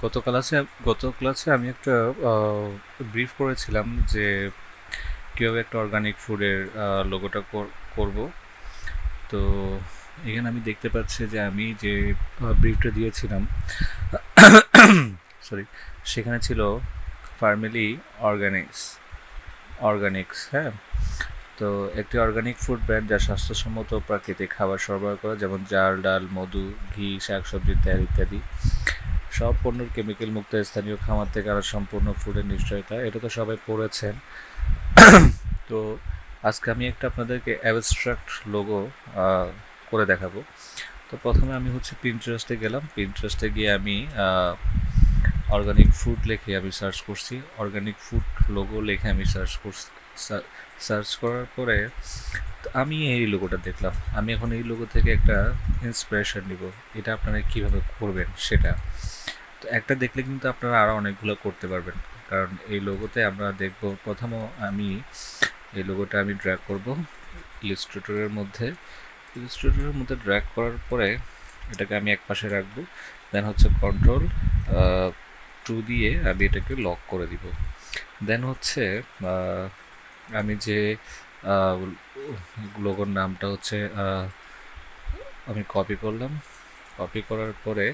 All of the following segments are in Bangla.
গত ক্লাসে গত ক্লাসে আমি একটা ব্রিফ করেছিলাম যে কীভাবে একটা অর্গানিক ফুডের লোগোটা করব। তো এখানে আমি দেখতে পাচ্ছি যে আমি যে ব্রিফটা দিয়েছিলাম সরি, সেখানে ছিল ফার্মেলি অর্গানিক্স, হ্যাঁ। তো একটি অর্গানিক ফুড ব্র্যান্ড যা স্বাস্থ্যসম্মত প্রাকৃতিক খাবার সরবরাহ করে, যেমন চাল, ডাল, মধু, ঘি, শাকসবজি, তেল ইত্যাদি। সব পণ্যের কেমিক্যাল মুক্ত, স্থানীয় খামার থেকে আনা সম্পূর্ণ ফুডের নিশ্চয়তা। এটা তো সবাই পড়েছেন। তো আজকে আমি একটা আপনাদেরকে অ্যাবস্ট্রাক্ট লোগো করে দেখাবো। তো প্রথমে আমি পিন্টারেস্টে গেলাম। পিন্টারেস্টে গিয়ে আমি অর্গানিক ফুড লিখে আমি সার্চ করছি। অর্গানিক ফুড লোগো লিখে আমি সার্চ করার পরে আমি এই লোগোটা দেখলাম। আমি এখন এই লোগো থেকে একটা ইন্সপিরেশন নিব, এটা আপনারা কীভাবে করবেন সেটা। তো একটা দেখলে কিন্তু আপনারা আরও অনেকগুলো করতে পারবেন, কারণ এই লোগোতে আমরা দেখব। প্রথমে আমি এই লোগোটা আমি ড্র্যাগ করব ইলাস্ট্রেটরের মধ্যে ড্র্যাগ করার পরে এটাকে আমি এক পাশে রাখবো। দেন কন্ট্রোল 2 দিয়ে আমি এটাকে লক করে দিব। দেন আমি যে লোগোর নামটা আমি কপি করলাম। কপি করার পরে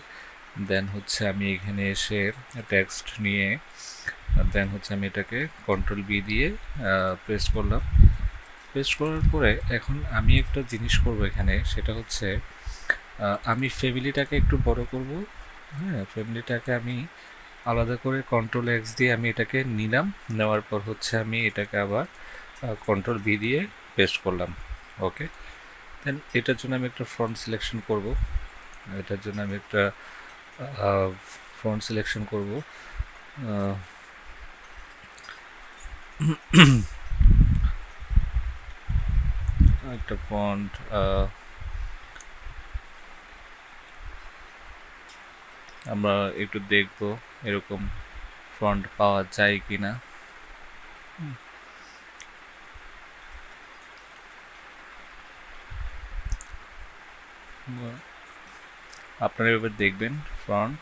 দেন আমি এখানে এসে টেক্সট নিয়ে দেন আমি এটাকে কন্ট্রোল বি দিয়ে পেস্ট করলাম। পেস্ট করার পরে এখন আমি একটা জিনিস করব এখানে, সেটা আমি ফ্যামিলিটাকে একটু বড় করব। হ্যাঁ, ফ্যামিলিটাকে আমি আলাদা করে কন্ট্রোল এক্স দিয়ে আমি এটাকে নিলাম। নেওয়ার পর আমি এটাকে আবার কন্ট্রোল বি দিয়ে পেস্ট করলাম। ওকে, দেন এটার জন্য আমি একটা ফন্ট সিলেকশন করব। একটা ফন্ট আমরা একটু দেখব এরকম ফন্ট পাওয়া যায় কিনা। আপনারা এবার দেখবেন ফন্ট।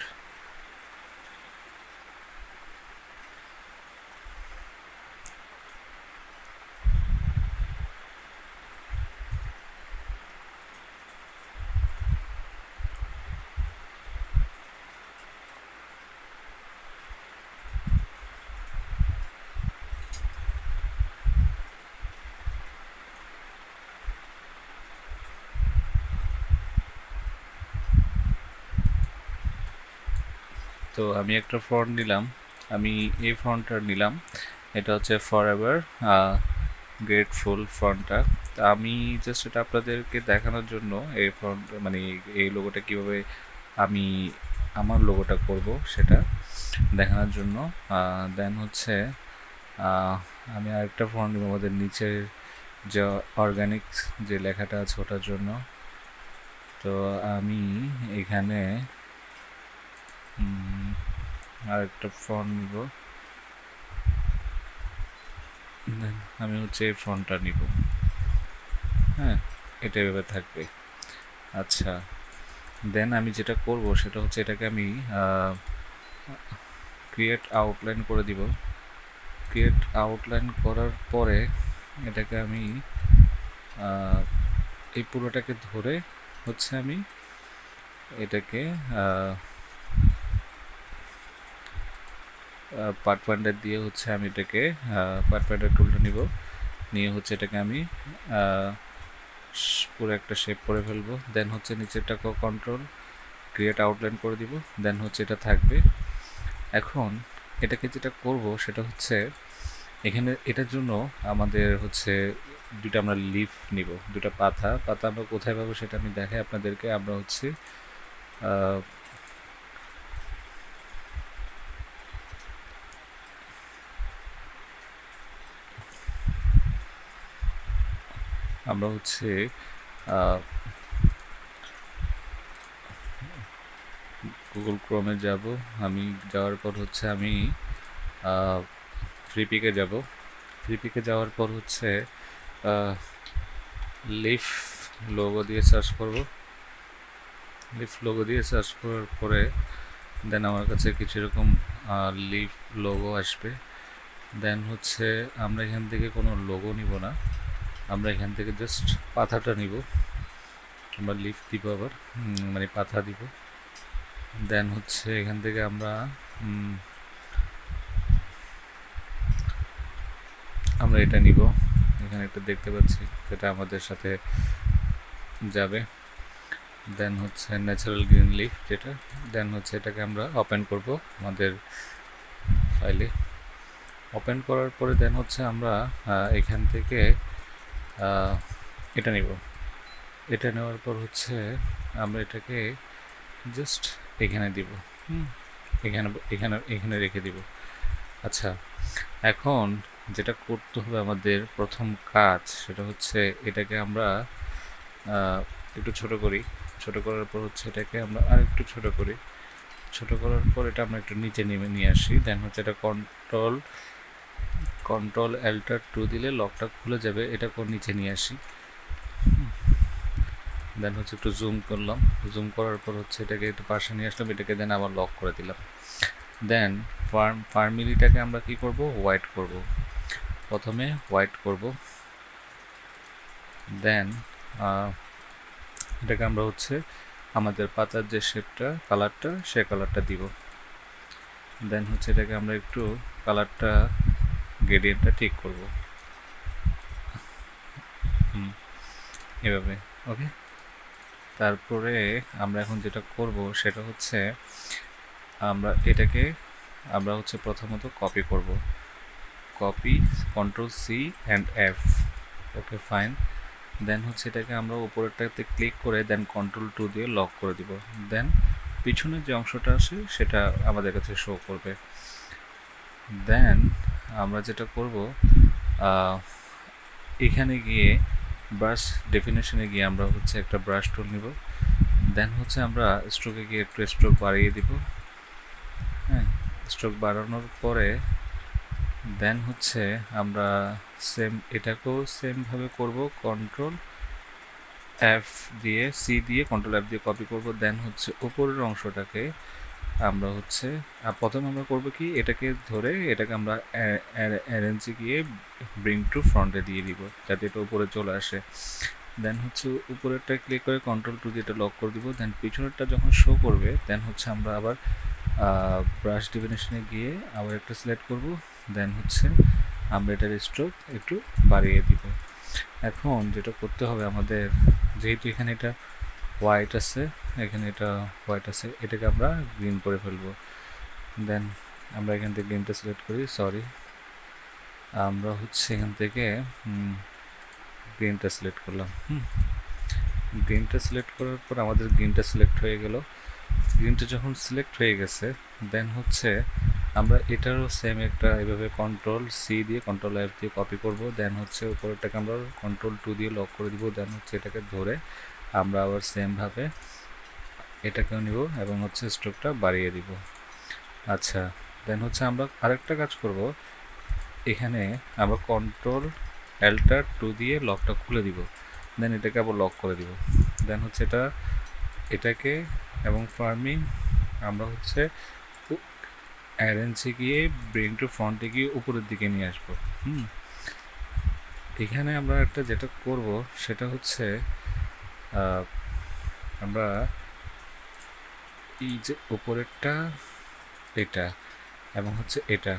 তো আমি একটা ফন্ট নিলাম, আমি এই ফন্টটা নিলাম। এটা ফরএভার গ্রেটফুল ফন্টটা। তা আমি জাস্ট এটা আপনাদেরকে দেখানোর জন্য এই ফন্ট মানে এই লোগোটা কীভাবে আমি আমার লোগোটা করব সেটা দেখানোর জন্য। দেন আমি আরেকটা ফন্ট নিব আমাদের নিচের যে অর্গানিক যে লেখাটা আছে ওটার জন্য। তো আমি এখানে আরেকটা ফন্ট নিব। দেন আমি এই ফন্টটা নিব। হ্যাঁ, এটা এভাবে থাকবে। আচ্ছা, দেন আমি যেটা করব সেটা এটাকে আমি ক্রিয়েট আউটলাইন করে দিব। ক্রিয়েট আউটলাইন করার পরে এটাকে আমি এই পুরোটাকে ধরে আমি এটাকে পার্ট পয়েন্টার দিয়ে আমি এটাকে পার্ট পয়েন্টার টুলটা নিব। নিয়ে এটাকে আমি পুরো একটা শেপ করে ফেলবো। দেন নিচেরটাকেও কন্ট্রোল ক্রিয়েট আউটলাইন করে দিব। দেন এটা থাকবে। এখন এটাকে যেটা করব সেটা এখানে এটার জন্য আমাদের দুটো আমরা লিফ নিব, দুটো পাতা আমরা কোথায় পাবো সেটা আমি দেখাই আপনাদেরকে। আমরা আমরা গুগল ক্রোমে যাব। আমি যাওয়ার পর আমি ফ্রিপিকে যাব। ফ্রিপিকে যাওয়ার পর লিফ লোগো দিয়ে সার্চ করব। লিফ লোগো দিয়ে সার্চ করার পরে দেন আমার কাছে কিছু এরকম লিফ লোগো আসবে। দেন হচ্ছে আমরা এখান থেকে কোনো লোগো নিব না, আমরা এখান থেকে জাস্ট পাতাটা নিব, আমরা লিফ দিব আবার মানে পাতা দিব। দেন হচ্ছে এখান থেকে আমরা আমরা এটা নিব, এখানে একটা দেখতে পাচ্ছি যেটা আমাদের সাথে যাবে। দেন হচ্ছে ন্যাচারাল গ্রিন লিফ যেটা, দেন হচ্ছে এটাকে আমরা ওপেন করব আমাদের ফাইলে। ওপেন করার পরে দেন হচ্ছে আমরা এখান থেকে এটা নিব। এটা নেওয়ার পর হচ্ছে আমরা এটাকে জাস্ট এখানে দিব, এখানে এখানে এখানে রেখে দিব। আচ্ছা, এখন যেটা করতে হবে আমাদের প্রথম কাজ সেটা হচ্ছে এটাকে আমরা একটু ছোট করি, ছোট করার পর হচ্ছে এটাকে আমরা আর একটু ছোট করি, ছোট করার পর এটা আমরা একটু নিচে নেমে নিয়ে আসি। দেন হচ্ছে এটা কন্ট্রোল এল্টার 2 দিলে লকটা খুলে যাবে, এটা নিচে নিয়ে আসি। দেন হচ্ছে একটু জুম করলাম, জুম করার পর হচ্ছে এটাকে একটু পাশে নিয়ে আসলাম, এটাকে দেন আবার লক করে দিলাম। দেন ফার্মিলিটাকে আমরা কি করব, হোয়াইট করব, প্রথমে হোয়াইট করব। দেন এটাকে আমরা হচ্ছে আমাদের পাতার যে শেপটা কালারটা সে কালারটা দিব। দেন হচ্ছে এটাকে আমরা একটু কালারটা গ্রেডিয়েন্টটা ঠিক করব এভাবে, ওকে। তারপরে আমরা এখন যেটা করব সেটা হচ্ছে আমরা এটাকে আমরা হচ্ছে প্রথমত কপি করব, copy control C and F, okay fine. Then হচ্ছে এটাকে আমরা উপরেরটাতে ক্লিক করে দেন কন্ট্রোল 2 দিয়ে লক করে দিব। দেন পিছনের যে অংশটা আছে সেটা আমাদের কাছে শো করবে। দেন আমরা যেটা করব এখানে গিয়ে ব্রাশ ডেফিনেশনে গিয়ে আমরা হচ্ছে একটা ব্রাশ টুল নিব। দেন হচ্ছে আমরা স্ট্রোকে গিয়ে একটু স্ট্রোক বাড়িয়ে দিব। হ্যাঁ, স্ট্রোক বাড়ানোর পরে দেন হচ্ছে আমরা এটাকেও সেমভাবে করব, কন্ট্রোল এফ দিয়ে সি দিয়ে কন্ট্রোল এফ দিয়ে কপি করব। দেন হচ্ছে উপরের অংশটাকে আমরা হচ্ছে প্রথমে আমরা করব কি, এটাকে ধরে এটাকে আমরা অ্যারেঞ্জে গিয়ে ব্রিং টু ফ্রন্টে দিয়ে দিব যাতে এটা উপরে চলে আসে। দেন হচ্ছে উপরেরটা ক্লিক করে কন্ট্রোল 2 দিয়ে এটা লক করে দিব। দেন পিছনেরটা যখন শো করবে দেন হচ্ছে আমরা আবার ব্রাশ ডেফিনেশনে গিয়ে আবার একটা সিলেক্ট করব। দেন হচ্ছে আমরা এটার স্ট্রোক একটু বাড়িয়ে দিব। এখন যেটা করতে হবে আমাদের, যেহেতু এখানে এটা হোয়াইট আছে, এখানে এটা হোয়াইট আছে, এটাকে আমরা গ্রিন করে ফেলবো। দেন আমরা এখান থেকে গ্রিনটা সিলেক্ট করি, সরি আমরা হচ্ছে এখান থেকে গ্রিনটা সিলেক্ট করলাম। গ্রিনটা সিলেক্ট করার পর আমাদের গ্রিনটা সিলেক্ট হয়ে গেল। গ্রিনটা যখন সিলেক্ট হয়ে গেছে দেন হচ্ছে আমরা এটারও সেম একটা এভাবে কন্ট্রোল সি দিয়ে কন্ট্রোল এফ দিয়ে কপি করব। দেন হচ্ছে উপরেরটাকে আমরা কন্ট্রোল 2 দিয়ে লক করে দিব। দেন হচ্ছে এটাকে ধরে আমরা আবার সেমভাবে এটাকেও নিব এবং হচ্ছে স্ট্রোকটা বাড়িয়ে দিব। আচ্ছা, দেন হচ্ছে আমরা আরেকটা কাজ করব, এখানে আমরা কন্ট্রোল এল্টার 2 দিয়ে লকটা খুলে দিব। দেন এটাকে আবার লক করে দিব। দেন হচ্ছে এটাকে এবং ফার্মিং আমরা হচ্ছে অ্যারেঞ্জে গিয়ে ব্রিং টু ফ্রন্টে গিয়ে উপরের দিকে নিয়ে আসবো। এখানে আমরা একটা যেটা করব সেটা হচ্ছে আমরা এই যে উপরেরটা এটা এবং হচ্ছে এটা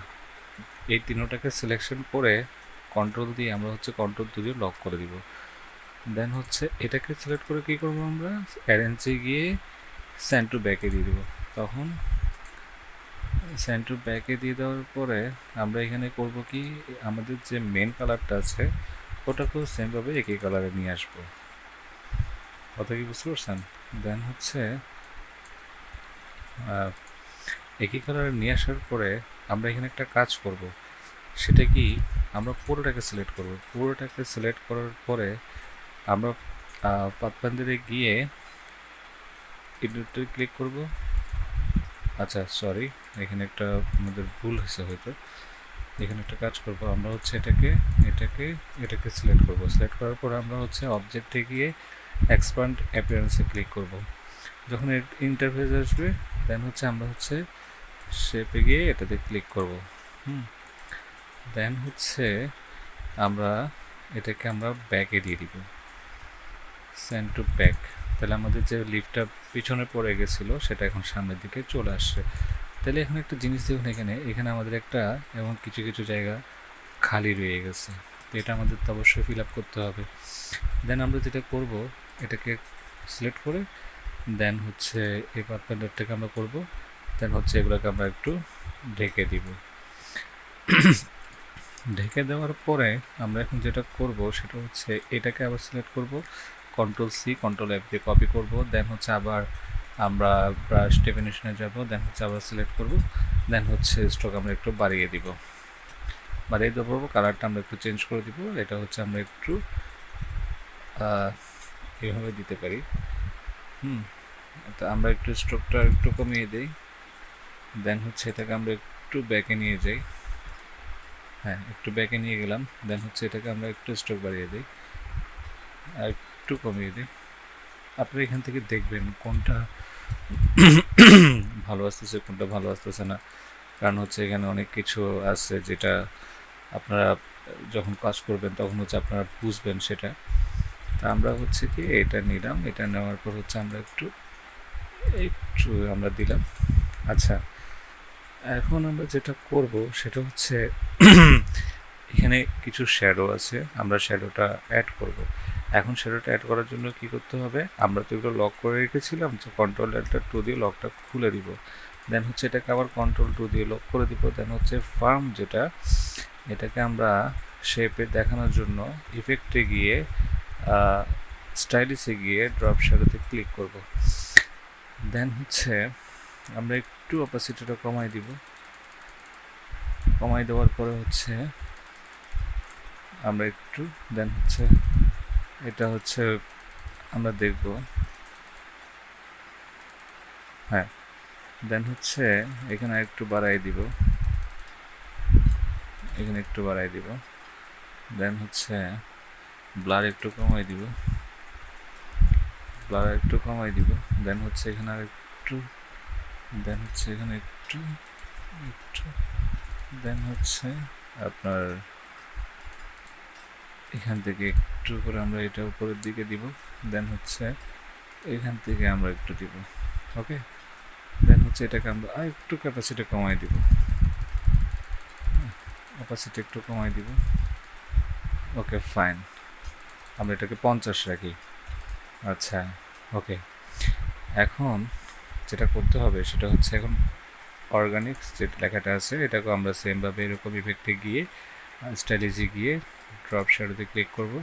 এই তিনোটাকে সিলেকশন করে কন্ট্রোল দিয়ে আমরা হচ্ছে কন্ট্রোল 2 দিয়ে লক করে দিব। দেন হচ্ছে এটাকে সিলেক্ট করে কী করবো, আমরা অ্যারেঞ্জে গিয়ে সেন্ড টু ব্যাকে দিয়ে দেবো। তখন সেন্ড টু ব্যাকে দিয়ে দেওয়ার পরে আমরা এখানে করব কি, আমাদের যে মেন কালারটা আছে ওটাকেও সেমভাবে একই কালারে নিয়ে আসবো। কথা কি বুঝতে পারছেন? দেন হচ্ছে একই কালারে নিয়ে আসার পরে আমরা এখানে একটা কাজ করব, সেটা কি আমরা পুরোটাকে সিলেক্ট করব। পুরোটাকে সিলেক্ট করার পরে আমরা পাতবান্দিরে গিয়ে এডিটে ক্লিক করব। আচ্ছা সরি, এখানে একটা আমাদের ভুল হয়েছে হয়তো। এখানে একটা কাজ করব, আমরা হচ্ছে এটাকে সিলেক্ট করব। সিলেক্ট করার পর আমরা হচ্ছে অবজেক্টে গিয়ে এক্সপ্যান্ড অ্যাপিয়ারেন্সে ক্লিক করব। যখন ইন্টারফেস আসবে দেন হচ্ছে আমরা হচ্ছে শেপে গিয়ে এটাতে ক্লিক করব। দেন হচ্ছে আমরা এটাকে আমরা ব্যাকে দিয়ে দিব, সেন্ড টু ব্যাক। তাহলে আমাদের যে লিফটটা পিছনে পড়ে গেছিলো সেটা এখন সামনের দিকে চলে আসছে। তাহলে এখন একটা জিনিস দেখুন, এখানে এখানে আমাদের একটা এবং কিছু কিছু জায়গা খালি রয়ে গেছে, তো এটা আমাদের তো অবশ্যই ফিল আপ করতে হবে। দেন আমরা যেটা করব, এটাকে সিলেক্ট করে দেন হচ্ছে এই পাথটাকে আমরা করব, দেন হচ্ছে এগুলোকে আমরা একটু ঢেকে দিব। ঢেকে দেওয়ার পরে আমরা এখন যেটা করব সেটা হচ্ছে এটাকে আবার সিলেক্ট করব, কন্ট্রোল সি কন্ট্রোল এফ দিয়ে কপি করব, দেন হচ্ছে আবার আমরা ব্রাশ ডেফিনেশনে যাব, দেন হচ্ছে আবার সিলেক্ট করব, দেন হচ্ছে স্ট্রোক আমরা একটু বাড়িয়ে দিব, বাড়িয়ে দেবো, কালারটা আমরা একটু চেঞ্জ করে দিব। এটা হচ্ছে আমরা একটু এভাবে দিতে পারি। তো আমরা একটু স্ট্রোকটা একটু কমিয়ে দিই, দেন হচ্ছে এটাকে আমরা একটু ব্যাকে নিয়ে যাই, হ্যাঁ একটু ব্যাকে নিয়ে গেলাম, দেন হচ্ছে এটাকে আমরা একটু স্ট্রোক বাড়িয়ে দিই আর একটু কমিয়ে দিই। আপনি এখান থেকে দেখবেন কোনটা ভালো আসতেছে কোনটা ভালো আসতেছে না, কারণ হচ্ছে এখানে অনেক কিছু আছে যেটা আপনারা যখন কাজ করবেন তখন হচ্ছে আপনারা বুঝবেন সেটা। তা আমরা হচ্ছে কি এটা নিলাম, এটা নেওয়ার পর হচ্ছে আমরা একটু একটু আমরা দিলাম। আচ্ছা, এখন আমরা যেটা করব সেটা হচ্ছে এখানে কিছু শ্যাডো আছে, আমরা শ্যাডোটা অ্যাড করব। এখন শ্যাডোটা অ্যাড করার জন্য কি করতে হবে, আমরা তো এগুলো লক করে রেখেছিলাম, যে কন্ট্রোল এন্টার 2 দিয়ে লকটা খুলে দিব, দেন হচ্ছে এটাকে আবার কন্ট্রোল 2 দিয়ে লক করে দিব, দেন হচ্ছে ফার্ম যেটা এটাকে আমরা শেপে দেখানোর জন্য ইফেক্টে গিয়ে স্টাইলিশে গিয়ে ড্রপ শ্যাডোতে ক্লিক করব। দেন হচ্ছে আমরা একটু অপাসিটিটা কমাই দিব, কমাই দেওয়ার পরে হচ্ছে আমরা একটু দেন হচ্ছে এটা হচ্ছে আমরা দেখব, হ্যাঁ দেন হচ্ছে এখানে একটু বাড়াই দিব, এখানে একটু বাড়াই দিব, দেন হচ্ছে ব্লার একটু কমাই দিব, ব্লার একটু কমাই দিব, দেন হচ্ছে এখানে আর একটু, দেন হচ্ছে এখানে একটু একটু, দেন হচ্ছে আপনার এখান থেকে একটু করে আমরা এটা উপরের দিকে দিব, দেন হচ্ছে এখান থেকে আমরা একটু দিব, ওকে। দেন হচ্ছে এটাকে আমরা আর একটু ক্যাপাসিটি কমাই দিব, অপাসিটি একটু কমাই দিব, ওকে ফাইন। আমরা এটাকে 50 রাখি, আচ্ছা ওকে। এখন যেটা করতে হবে সেটা হচ্ছে এখন অর্গানিক্স যে লেখাটা আছে এটাকে আমরা সেমভাবে এরকম ইফেক্টে গিয়ে স্টাইলিশে গিয়ে ড্রপ শ্যাডোতে ক্লিক করব,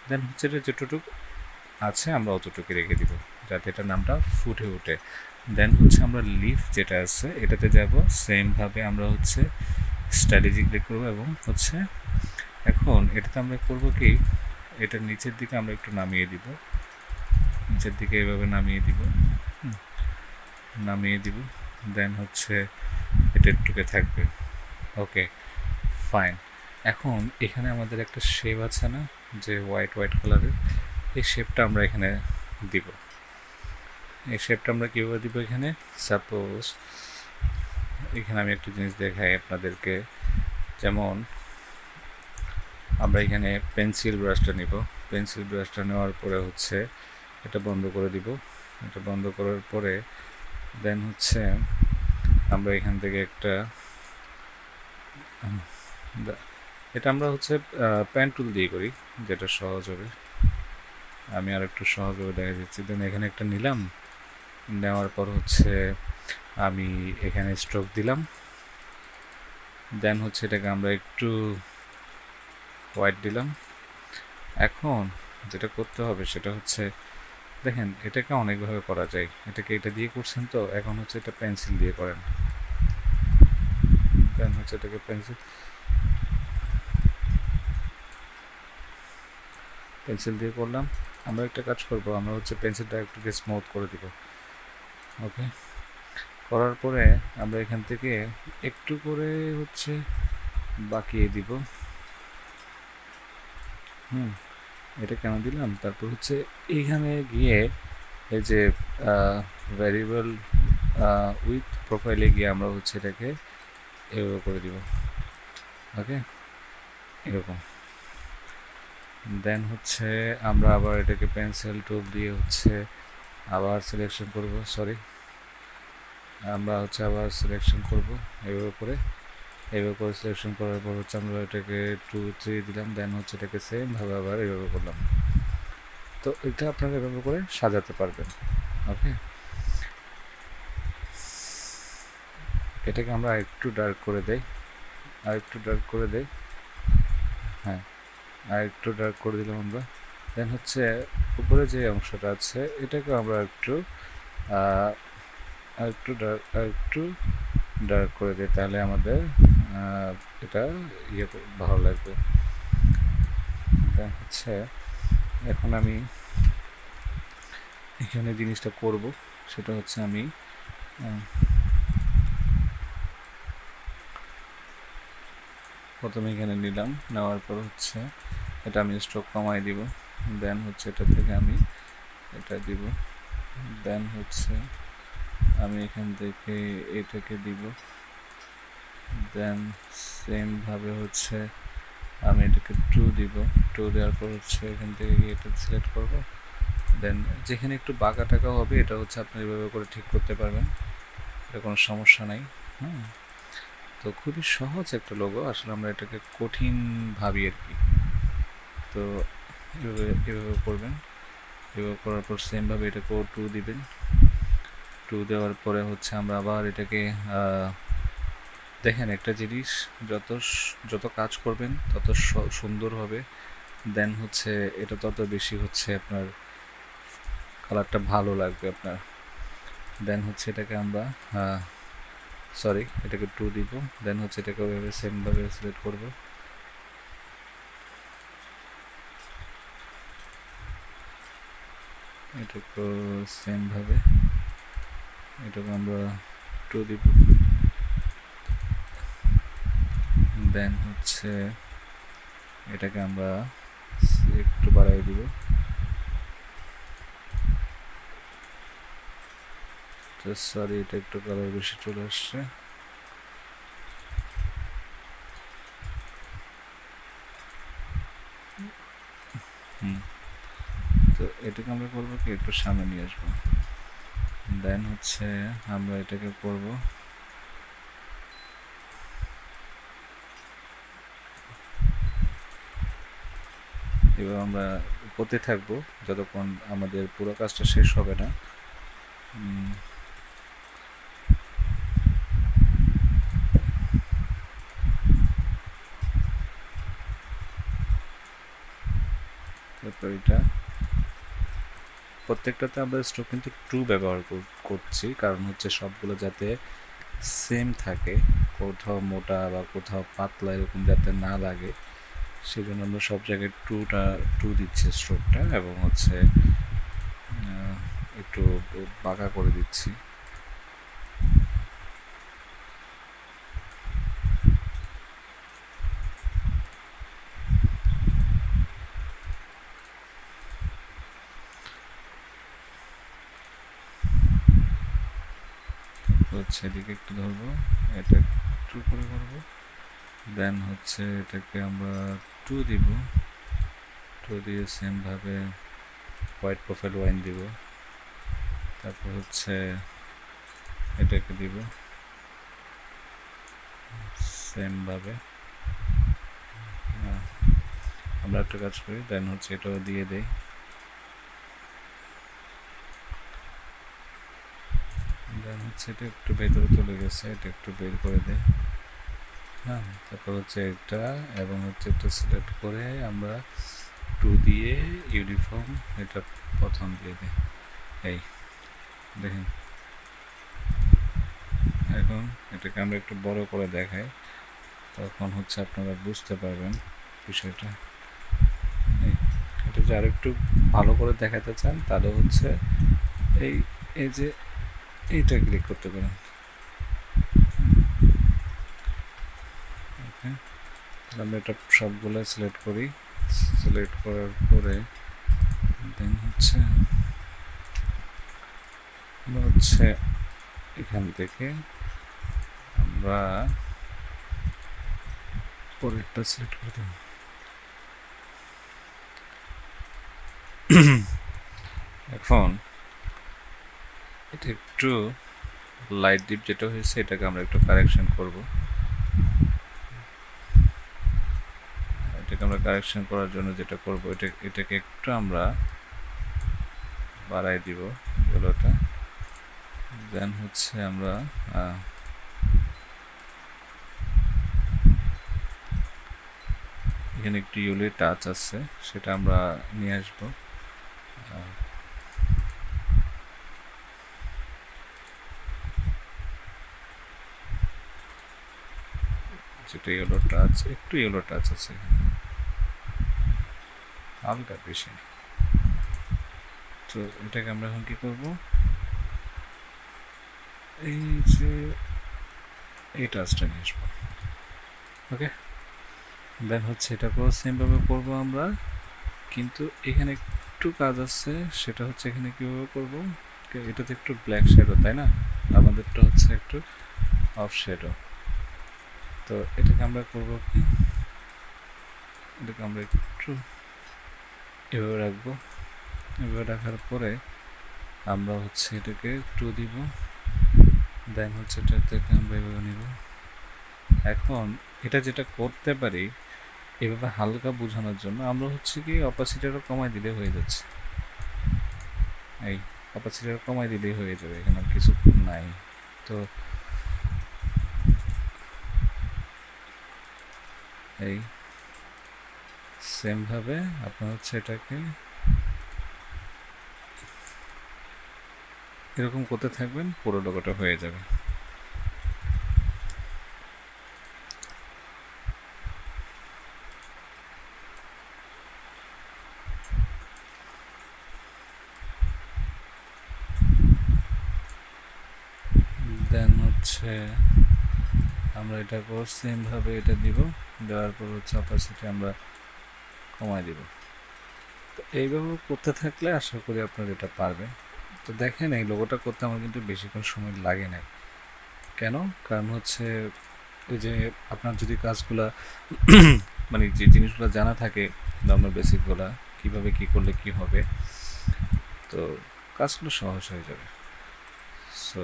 দেন হচ্ছে এটা যতটুকু আছে আমরা অতটুকু রেখে দিব যাতে এটা নামটা ফুটে ওঠে। দেন হচ্ছে আমরা লিফ যেটা আছে এটাতে যাব, সেমভাবে আমরা হচ্ছে স্ট্র্যাটেজি ক্লিক করবো এবং হচ্ছে এখন এটাতে আমরা করব কি, এটা নিচের দিকে আমরা একটু নামিয়ে দিব, নিচের দিকে এভাবে নামিয়ে দিব, নামিয়ে দিব, দেন হচ্ছে এটা একটুকে থাকবে, ওকে ফাইন। এখন এখানে আমাদের একটা শেপ আছে না, যে হোয়াইট হোয়াইট কালারের, এই শেপটা আমরা এখানে দিব। এই শেপটা আমরা কীভাবে দিব, এখানে সাপোজ এখানে আমি একটা জিনিস দেখাই আপনাদেরকে, যেমন আমরা এখানে পেন্সিল ব্রাশটা নিব, পেন্সিল ব্রাশটা নেওয়ার পরে হচ্ছে এটা বন্ধ করে দিব, এটা বন্ধ করার পরে দেন হচ্ছে আমরা এখান থেকে একটা এটা আমরা হচ্ছে পেন টুল দিয়ে করি যেটা সহজ হবে, আমি আর একটু সহজভাবে দেখা দিচ্ছি। দেন এখানে একটা নিলাম, নেওয়ার পর হচ্ছে আমি এখানে স্ট্রোক দিলাম, দেন হচ্ছে এটাকে আমরা একটু হোয়াইট দিলাম। এখন যেটা করতে হবে সেটা হচ্ছে দেখেন এটাকে অনেকভাবে করা যায়, এটাকে এটা দিয়ে করছেন তো, এখন হচ্ছে এটা পেন্সিল দিয়ে করেন, দেন হচ্ছে এটাকে পেন্সিল দিয়ে করলাম। আমরা একটা কাজ করব, আমরা হচ্ছে পেন্সিলটা একটু স্মুথ করে দিব, ওকে। করার পরে আমরা এখান থেকে একটু করে হচ্ছে বাকিয়ে দিব, এটা কেন দিলাম, তারপর হচ্ছে এইখানে গিয়ে এই যে ভ্যারিয়েবল উইথ প্রোফাইলে গিয়ে আমরা হচ্ছে এটাকে এভাবে করে দিব, ওকে, এরকম। দেন হচ্ছে আমরা আবার এটাকে পেন্সিল টুল দিয়ে হচ্ছে আবার সিলেকশন করব, আমরা হচ্ছে আবার সিলেকশন করব এভাবে করে সিলেকশন করার পর হচ্ছে আমরা এটাকে 2 3 দিলাম, দেন হচ্ছে এটাকে সেমভাবে আবার এভাবে করলাম। তো এটা আপনারা এভাবে করে সাজাতে পারবেন, ওকে। এটাকে আমরা একটু ডার্ক করে দেই, হ্যাঁ, আর একটু ডার্ক করে দিলাম আমরা। দেন হচ্ছে উপরে যে অংশটা আছে এটাকে আমরা একটু একটু ডার্ক করে দিই, তাহলে আমাদের এটা ভালো লাগবে। দেন হচ্ছে এখন আমি এখানে জিনিসটা করব, সেটা হচ্ছে আমি প্রথমে এখানে নিলাম, নেওয়ার পর হচ্ছে এটা আমি স্ট্রোক কমাই দিব, দেন হচ্ছে এটা থেকে আমি এটা দিব, দেন হচ্ছে আমি এখান থেকে এটাকে দিব, দেন সেমভাবে হচ্ছে আমি এটাকে 2 দিব, 2 দেওয়ার পর হচ্ছে এখান থেকে এটা সিলেক্ট করব, দেন যেখানে একটু বাঁকা টাকা হবে এটা হচ্ছে আপনি এভাবে করে ঠিক করতে পারবেন, এটা কোনো সমস্যা নাই। তো খুবই সহজ একটা লোগো, আসলে আমরা এটাকে কঠিন ভাবি আর কি। তো এভাবে করবেন, এভাবে করার পর সেমভাবে এটাকেও 2 দিবেন, 2 দেওয়ার পরে হচ্ছে আমরা আবার এটাকে দেখেন একটা জিনিস যত কাজ করবেন তত সুন্দর হবে, দেন হচ্ছে এটা তত বেশি হচ্ছে আপনার কালারটা ভালো লাগবে আপনার। দেন হচ্ছে এটাকে আমরা এটাকে 2 দিব, দেন হচ্ছে এটাকে ওইভাবে সেমভাবে সিলেক্ট করব, এটাকে সেমভাবে এটাকে আমরা 2 দিব, দেন হচ্ছে এটাকে আমরা একটু বাড়াই দিব, এটা একটু কালার বেশি চলে আসছে, তো এটাকে আমরা করবো কি একটু সামনে নিয়ে আসবো, দেন হচ্ছে আমরা এটাকে করব এবার আমরা করতে থাকবো যতক্ষণ আমাদের পুরো কাজটা শেষ হবে না। তারপর এটা প্রত্যেকটাতে আমরা স্ট্রোক কিন্তু 2 ব্যবহার করছি, কারণ হচ্ছে সবগুলো যাতে সেম থাকে, কোথাও মোটা বা কোথাও পাতলা এরকম যাতে না লাগে, সেই জন্য আমরা সব জায়গায় 2 দিচ্ছি স্ট্রোকটা, এবং হচ্ছে একটু বাঁকা করে দিচ্ছি। হচ্ছে এদিকে একটু ধরবো, এটা একটু করে করবো, দেন হচ্ছে এটাকে আমরা 2 দিব, 2 দিয়ে সেমভাবে হোয়াইট প্রোফাইল ওয়াইন দিব, তারপর হচ্ছে এটাকে দিব সেমভাবে। আমরা একটা কাজ করি, দেন হচ্ছে এটাও দিয়ে দেই, দেন হচ্ছে এটা একটু ভেতরে চলে গেছে, এটা একটু বের করে দেয়, হ্যাঁ। তারপর হচ্ছে এটা এবং হচ্ছে এটা সিলেক্ট করে আমরা 2 দিয়ে ইউনিফর্ম এটা প্রথম দিয়ে দিই, এই দেখেন। এখন এটাকে আমরা একটু বড় করে দেখাই, তখন হচ্ছে আপনারা বুঝতে পারবেন বিষয়টা। এটা যদি আরেকটু ভালো করে দেখাতে চান তাহলে হচ্ছে এই যে এইটা ক্লিক করতে পারেন, ওকে। আমরা এটা সবগুলো সিলেক্ট করি, সিলেক্ট করার পরে দেন হচ্ছে হচ্ছে এখান থেকে আমরা পরেরটা সিলেক্ট করে দেব। এখন এটা একটু লাইট ডিপ যেটা হয়েছে এটাকে আমরা একটু কারেকশন করব। এটাকে আমরা কারেকশন করার জন্য যেটা করব এটাকে একটু আমরা বাড়াই দিব ইয়েলোটা। দেন হচ্ছে আমরা এখানে একটু ইয়েলো টাচ আছে সেটা আমরা নিয়ে আসবো। যেটা ইয়েলো টাচ, একটু ইয়েলো টাচ আছে হালকা বেশি। তো এটাকে আমরা এখন কি করব, এই যে এই টাচটা নিয়ে আসবো। ওকে, দেন হচ্ছে এটাকেও সেমভাবে করবো আমরা, কিন্তু এখানে একটু কাজ আছে। সেটা হচ্ছে এখানে কীভাবে করবো, এটাতে একটু ব্ল্যাক শ্যাডো, তাই না? আমাদেরটা হচ্ছে একটু অফ শ্যাডো। তো এটাকে আমরা করবো কি, এটাকে আমরা একটু এভাবে রাখবো। এভাবে রাখার পরে আমরা হচ্ছে এটাকে একটু দিব, দেন হচ্ছে এটা থেকে আমরা এভাবে নিব। এখন এটা যেটা করতে পারি এভাবে হালকা বোঝানোর জন্য আমরা হচ্ছে কি অপাসিটিটা কমাই দিলে হয়ে যাচ্ছে। এই অপাসিটিটা কমাই দিলেই হয়ে যাবে, এখানে কিছু নাই। তো এই সেমভাবে আপনার হচ্ছে এটাকে এরকম করতে থাকবেন, পুরো লোগোটা হয়ে যাবে। দেন হচ্ছে আমরা এটাকেও সেমভাবে এটা দিব, দেওয়ার পর হচ্ছে অপাসিটি আমরা কমাই দিব। তো এইভাবে করতে থাকলে আশা করি আপনারা এটা পারবেন। তো দেখেন এই লোগোটা করতে আমার কিন্তু বেশিক্ষণ সময় লাগে না। কেন? কারণ হচ্ছে ওই যে আপনার যদি কাজগুলা মানে যে জিনিসগুলো জানা থাকে নর্মাল বেসিকগুলা, কীভাবে কী করলে কী হবে, তো কাজগুলো সহজ হয়ে যাবে। সো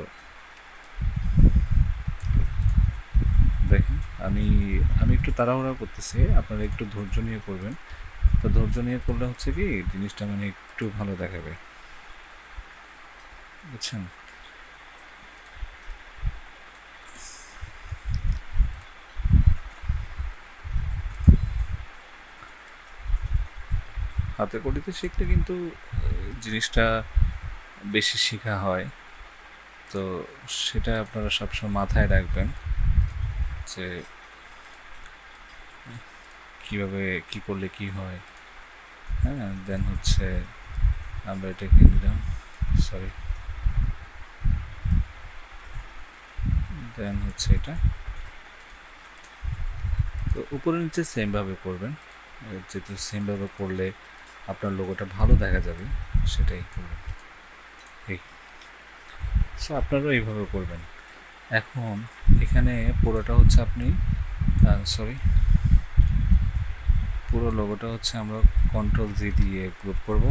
দেখেন আমি আমি একটু তাড়াহুড়া করতেছি, আপনারা একটু ধৈর্য নিয়ে করবেন। তো ধৈর্য নিয়ে করলে হচ্ছে কি জিনিসটা মানে একটু ভালো দেখাবে, বুঝছেন? হাতে কলিতে শিখলে কিন্তু জিনিসটা বেশি শেখা হয়। তো সেটা আপনারা সবসময় মাথায় রাখবেন যে কীভাবে কী করলে কী হয়। হ্যাঁ, দেন হচ্ছে আমরা এটাকে নিলাম, সরি, দেন হচ্ছে এটা তো উপরে নিচে সেমভাবে করবেন, যেহেতু সেমভাবে করলে আপনার লোগোটা ভালো দেখা যাবে, সেটাই করবেন। এই সো আপনারাও এইভাবে করবেন। এখন এখানে পুরোটা হচ্ছে আপনি সরি পুরো লোগোটা হচ্ছে আমরা Ctrl+G দিয়ে গ্রুপ করব।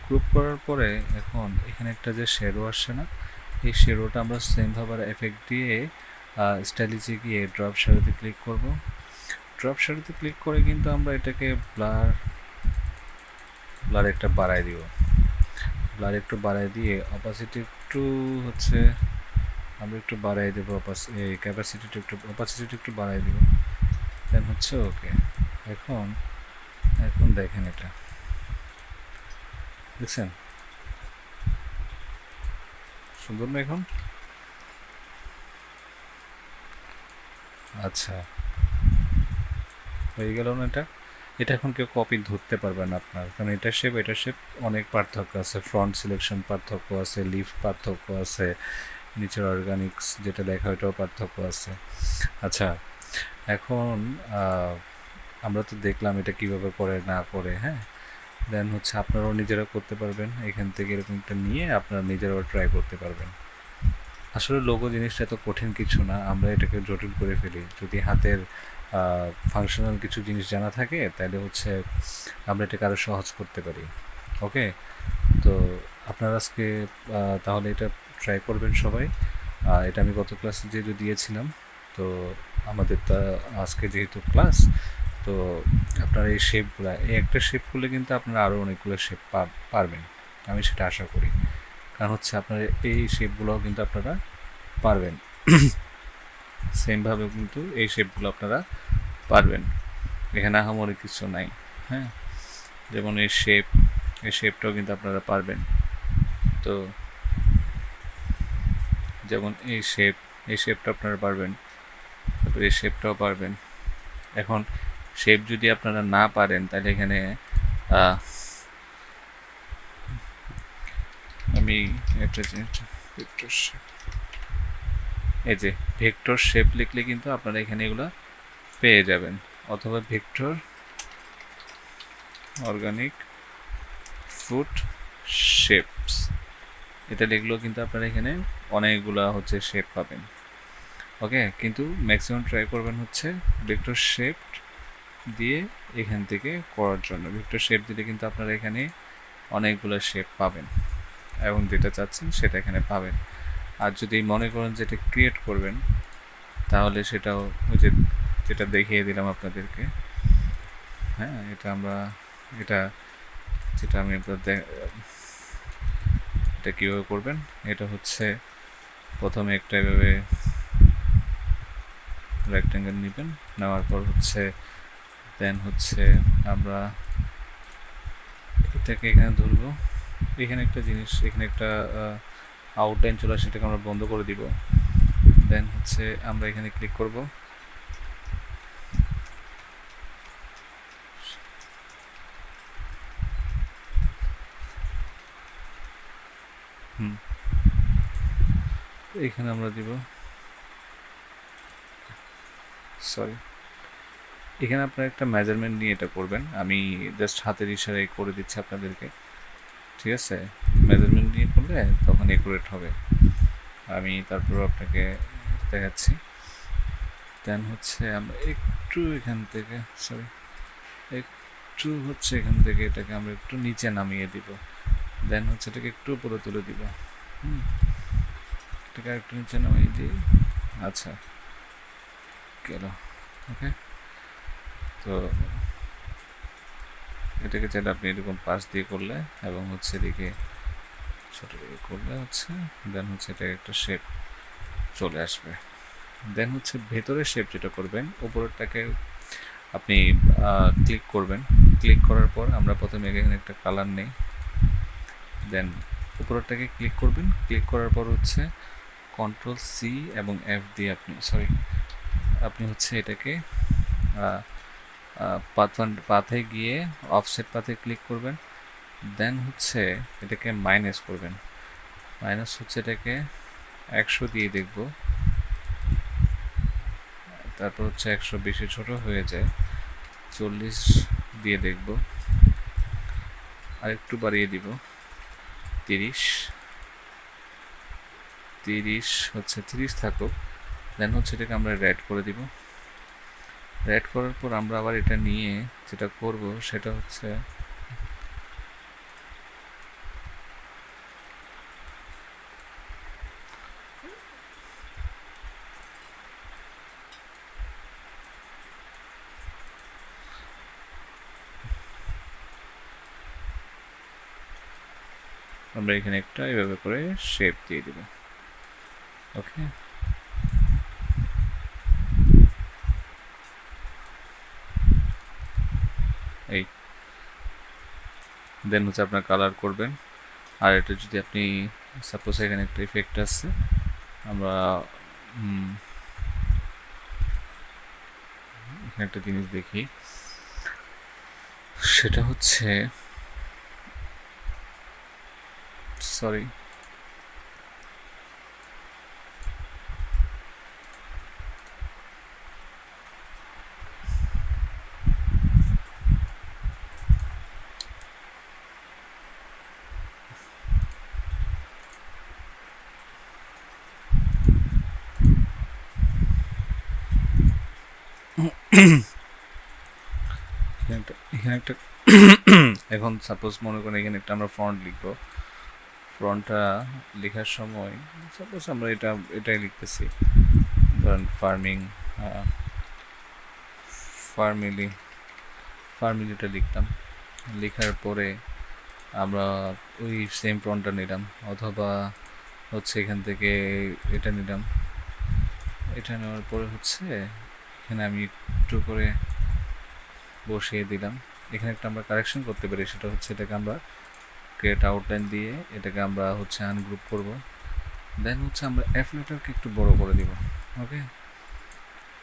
গ্রুপ করার পরে এখন এখানে একটা যে শ্যাডো আসছে না, এই শ্যাডোটা আমরা সেমভাবে এফেক্ট দিয়ে স্টাইলিশে গিয়ে ড্রপ শ্যাডোতে ক্লিক করব। ড্রপ শ্যাডোতে ক্লিক করে কিন্তু আমরা এটাকে ব্লার একটা বাড়াই দিব। ব্লার একটু বাড়াই দিয়ে অপাসিটি একটু হচ্ছে আমরা একটু বাড়াই দেবো, ক্যাপাসিটিটা একটু বাড়াই দিব। দেন হচ্ছে ওকে। এখন দেখেন এটা দেখছেন সুন্দর না এখন? আচ্ছা, হয়ে গেল না এটা? এটা এখন কেউ কপি ধরতে পারবে না আপনার, কারণ এটা শেপ অনেক পার্থক্য আছে, ফ্রন্ট সিলেকশন পার্থক্য আছে, লিফ পার্থক্য আছে, নিচের অর্গানিক্স যেটা লেখা ওইটাও পার্থক্য আছে। আচ্ছা, এখন আমরা তো দেখলাম এটা কিভাবে করে না করে, হ্যাঁ। দেন হচ্ছে আপনারাও নিজেরা করতে পারবেন, এখান থেকে এরকম একটা নিয়ে আপনারা নিজেরাও ট্রাই করতে পারবেন। আসলে লোগো জিনিসটা এত কঠিন কিছু না, আমরা এটাকে জটিল করে ফেলি। যদি হাতের ফাংশনাল কিছু জিনিস জানা থাকে তাহলে হচ্ছে আমরা এটাকে আরও সহজ করতে পারি। ওকে, তো আপনারা আজকে তাহলে এটা ট্রাই করবেন সবাই। এটা আমি গত ক্লাসে যেহেতু দিয়েছিলাম, তো আমাদের তা আজকে যেহেতু ক্লাস, তো আপনারা এই শেপগুলো, এই একটা শেপ করলে কিন্তু আপনারা আরও অনেকগুলো শেপ পারবেন, আমি সেটা আশা করি। কারণ হচ্ছে আপনার এই শেপগুলোও কিন্তু আপনারা পারবেন, সেমভাবে কিন্তু এই শেপগুলো আপনারা পারবেন, এখানে আহামরি কিছু নাই। হ্যাঁ, যেমন এই শেপটাও কিন্তু আপনারা পারবেন। তো যেমন এই শেপটা আপনারা পারবেন, তারপরে এই শেপটাও পারবেন। এখন শেপ যদি আপনারা না পারেন তাহলে এখানে আমি একটা জিনিস, এই যে ভেক্টর শেপ লিখলে কিন্তু আপনারা এখানে এগুলো পেয়ে যাবেন, অথবা ভেক্টর অর্গানিক ফুড শেপস এটা লিখলেও কিন্তু আপনারা এখানে অনেকগুলো হচ্ছে শেপ পাবেন। ওকে, কিন্তু ম্যাক্সিমাম ট্রাই করবেন হচ্ছে ভেক্টর শেপ দিয়ে এখান থেকে করার জন্য। ভেক্টর শেপ দিলে কিন্তু আপনারা এখানে অনেকগুলো শেপ পাবেন এবং যেটা চাচ্ছেন সেটা এখানে পাবেন। আর যদি মনে করেন যে এটা ক্রিয়েট করবেন তাহলে সেটাও ওই যে যেটা দেখিয়ে দিলাম আপনাদেরকে, হ্যাঁ, এটা যেটা আমি আপনাদের, এটা কীভাবে করবেন, এটা হচ্ছে প্রথমে একটা এভাবে রেক্ট্যাঙ্গেল নেবেন, নেওয়ার পর হচ্ছে দেন হচ্ছে আমরা এটাকে এখানে ধরবো, এখানে একটা জিনিস, এখানে একটা আউটলাইন চলে আসে, সেটাকে আমরা বন্ধ করে দিব। দেন হচ্ছে আমরা এখানে ক্লিক করব, এখানে আমরা দিব, সরি, এখানে আপনারা একটা মেজারমেন্ট নিয়ে এটা করবেন, আমি জাস্ট হাতের ইশারায় করে দিচ্ছি আপনাদেরকে, ঠিক আছে? মেজারমেন্ট নিয়ে করলে তখন একুরেট হবে। আমি তারপর আপনাকে দেখাচ্ছি। দেন হচ্ছে আমরা একটু এখান থেকে, সরি, একটু হচ্ছে এখান থেকে এটাকে আমরা একটু নিচে নামিয়ে দিব। দেন হচ্ছে এটাকে একটু উপরে তুলে দিব, এটাকে একটু নিচে নামিয়ে দিই। আচ্ছা, গেল। ওকে, তো এটাকে চাইলে আপনি এরকম পাশ দিয়ে করলে এবং হচ্ছে এদিকে ছোটো করলে হচ্ছে দেন হচ্ছে এটা একটা শেপ চলে আসবে। দেন হচ্ছে ভেতরের শেপ যেটা করবেন, উপরেরটাকে আপনি ক্লিক করবেন, ক্লিক করার পর আমরা প্রথমে এখানে একটা কালার নেই, দেন উপরেরটাকে ক্লিক করবেন, ক্লিক করার পর হচ্ছে কন্ট্রোল সি এবং এফ দিয়ে আপনি হচ্ছে এটাকে পাথে গিয়ে অফসেট পাথে ক্লিক করবেন, দেন হচ্ছে এটাকে মাইনাস করবেন, মাইনাস হচ্ছে এটাকে 100 দিয়ে দেখব, তারপর হচ্ছে 100 বেশি ছোট হয়ে যায়, 40 দিয়ে দেখব, আর একটু বাড়িয়ে দিব, 30 হচ্ছে 30 থাকুক। দেন হচ্ছে এটাকে আমরা রেড করে দিব, রেড করার পর আমরা আবার এটা নিয়ে যেটা করব সেটা হচ্ছে আমরা এখানে একটা এভাবে করে শেপ দিয়ে দিব। ওকে, এই দেন হচ্ছে আপনার কালার করবেন। আর এটা যদি আপনি সাপোজ এখানে একটা ইফেক্ট আছে, আমরা এখানে একটা জিনিস দেখি, সেটা হচ্ছে, সরি, এখানে একটা এখন সাপোজ মনে করেন এখানে একটা আমরা ফ্রন্ট লিখবো। ফ্রন্টটা লেখার সময় সাপোজ আমরা এটাই লিখতেছি, ধরেন ফার্মিলি ফার্মিলিটা লিখতাম। লেখার পরে আমরা ওই সেম ফ্রন্টটা নিলাম, অথবা হচ্ছে এখান থেকে এটা নিলাম। এটা নেওয়ার পরে হচ্ছে এখানে আমি একটু করে বসিয়ে দিলাম। এখানে একটা আমরা কারেকশন করতে পারি, সেটা হচ্ছে এটাকে আমরা ক্রিয়েট আউটলাইন দিয়ে এটাকে আমরা হচ্ছে আনগ্রুপ করব। দেন হচ্ছে আমরা এফ লেটারকে একটু বড় করে দিব। ওকে,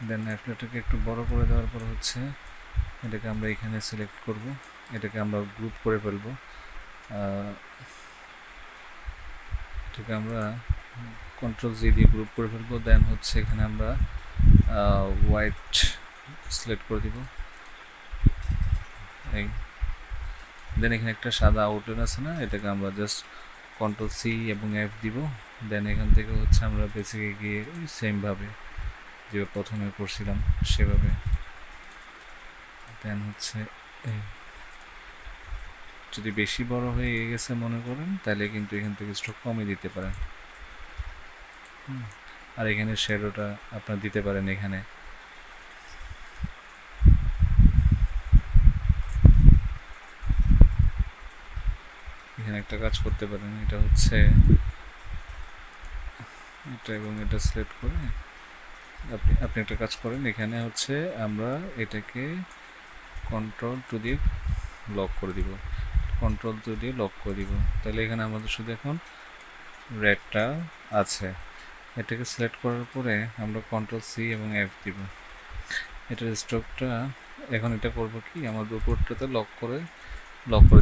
দেন এফ লেটারকে একটু বড় করে দেওয়ার পর হচ্ছে এটাকে আমরা এখানে সিলেক্ট করব, এটাকে আমরা গ্রুপ করে ফেলবো। এটাকে আমরা কন্ট্রোল জি দিয়ে গ্রুপ করে ফেলবো। দেন হচ্ছে এখানে আমরা হোয়াইট সিলেক্ট করে দিব। এই দেন এখানে একটা সাদা আউটলাইন আছে না, এটাকে আমরা জাস্ট কন্ট্রোল সি এবং এফ দিব। দেন এখান থেকে হচ্ছে আমরা বেসিকে গিয়ে সেমভাবে যে প্রথমে করছিলাম সেভাবে। দেন হচ্ছে যদি বেশি বড় হয়ে গেছে মনে করেন, তাহলে কিন্তু এখান থেকে স্ট্রোক কমিয়ে দিতে পারেন। আর এখানে শ্যাডোটা আপনার দিতে পারেন। এখানে একটা কাজ করতে পারেন, এটা হচ্ছে এটা এবং এটা সিলেক্ট করে আপনি একটা কাজ করেন। এখানে হচ্ছে আমরা এটাকে কন্ট্রোল টু দিয়ে লক করে দিব, কন্ট্রোল টু দিয়ে লক করে দিব। তাহলে এখানে আমাদের শুধু এখন রেডটা আছে। এটাকে সিলেক্ট করার পরে আমরা কন্ট্রোল সি এবং এফ দিব। এটার স্ট্রোকটা এখন এটা করব কি, আমাদের উপরটাতে লক করে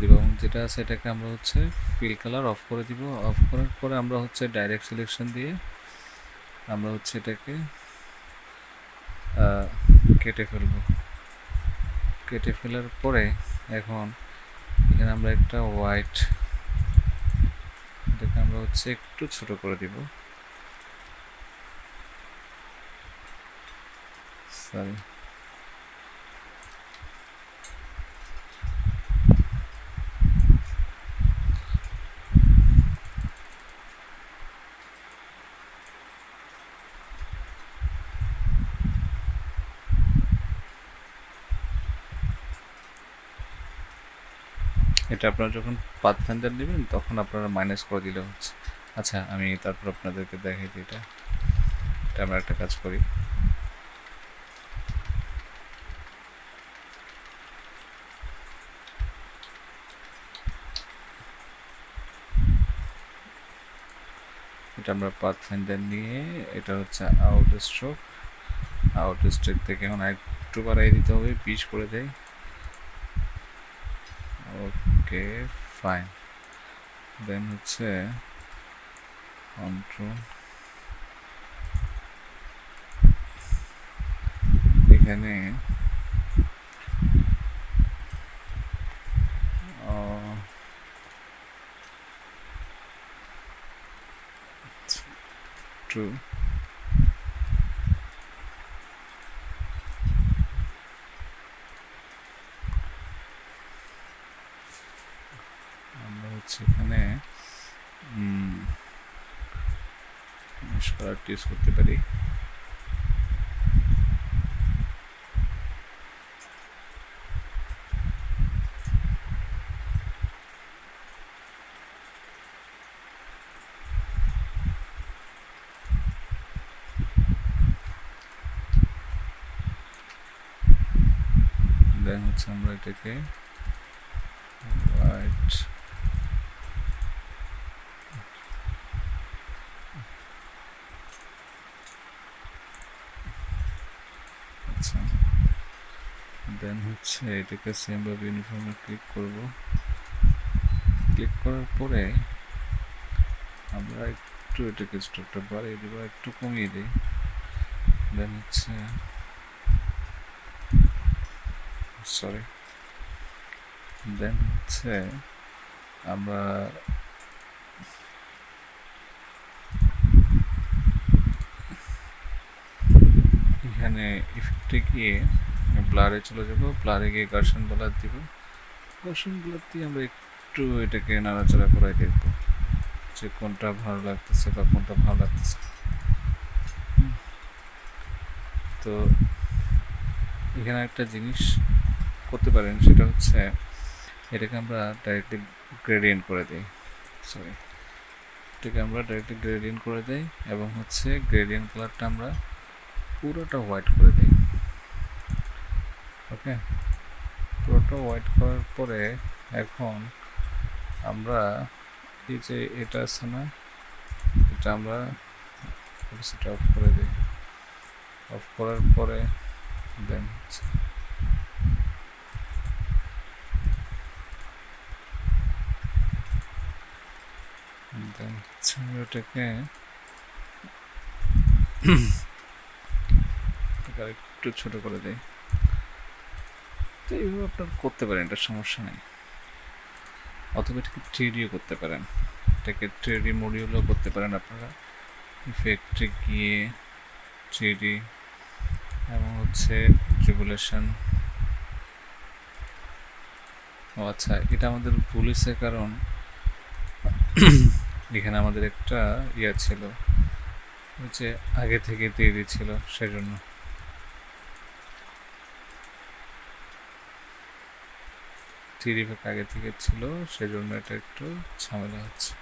দিব, এবং যেটা আছে এটাকে আমরা হচ্ছে ফিল কালার অফ করে দিব। অফ করার পরে আমরা হচ্ছে ডাইরেক্ট সিলেকশন দিয়ে আমরা হচ্ছে এটাকে কেটে ফেলব। কেটে ফেলার পরে এখন এখানে আমরা একটা হোয়াইট, এটাকে আমরা হচ্ছে একটু ছোট করে দিব। সরি, এটা আপনারা যখন পাথফাইন্ডার নেবেন তখন আপনারা মাইনাস করে দিলে হচ্ছে। আচ্ছা, আমি তারপর আপনাদেরকে দেখাই দিই। এটা আমরা একটা কাজ করি, এটা আমরা পাথফাইন্ডার নিয়ে এটা হচ্ছে আউট স্ট্রোক থেকে এখন একটু বাড়াই দিতে হবে, 20 করে দেয়। ওকে, ফাইন। দেন হচ্ছে কন্ট্রোল, এখানে ট্রু, আমরা হচ্ছে এখানে কালারটি ইউজ করতে পারি। দেন হচ্ছে আমরা এটাকে হোয়াইট, আচ্ছা, দেন হচ্ছে এটাকে সেমভাবে ইউনিফর্মে ক্লিক করব। ক্লিক করার পরে আমরা একটু এটাকে স্ট্রোকটা বাড়িয়ে দেবো, একটু কমিয়ে দিই। দেন হচ্ছে সরি, দেন হচ্ছে আমরা এখানে ইফেক্টে গিয়ে ব্লারে চলে যাব, ব্লারে গিয়ে গার্সন ব্লার দিব। গার্সন ব্লার দিয়ে আমরা একটু এটাকে নাড়াচাড়া করে দেখব যে কোনটা ভালো লাগতেছে বা কোনটা ভালো লাগতেছে। তো এখানে একটা জিনিস করতে পারেন, সেটা হচ্ছে এটাকে আমরা ডাইরেক্টলি গ্রেডিয়েন্ট করে দিই। এটাকে আমরা ডাইরেক্টলি গ্রেডিয়েন্ট করে দিই এবং হচ্ছে গ্রেডিয়েন্ট কালারটা আমরা পুরোটা হোয়াইট করে দিই। ওকে, পুরোটা হোয়াইট করার পরে এখন আমরা এই যে এটা আছে না, এটা আমরা সেটা অফ করে দিই। অফ করার পরে দেন হচ্ছে ওটাকে একটু ছোট করে দেয়। তো এইভাবে আপনারা করতে পারেন, এটা সমস্যা নেই। অথবা এটাকে থ্রিডিও করতে পারেন, এটাকে থ্রিডি মডিউলও করতে পারেন আপনারা। ইফেক্টে গিয়ে থ্রিডি এবং হচ্ছে ট্রিবুলেশন। ও আচ্ছা, এটা আমাদের ভুল হয়েছে, কারণ এখানে আমাদের একটা ইয়ে ছিল, যে আগে থেকে দিয়ে দিয়েছিল, সেজন্য থ্রি ইফেক্ট আগে থেকে ছিল, সেজন্য এটা একটু ঝামেলা হচ্ছে।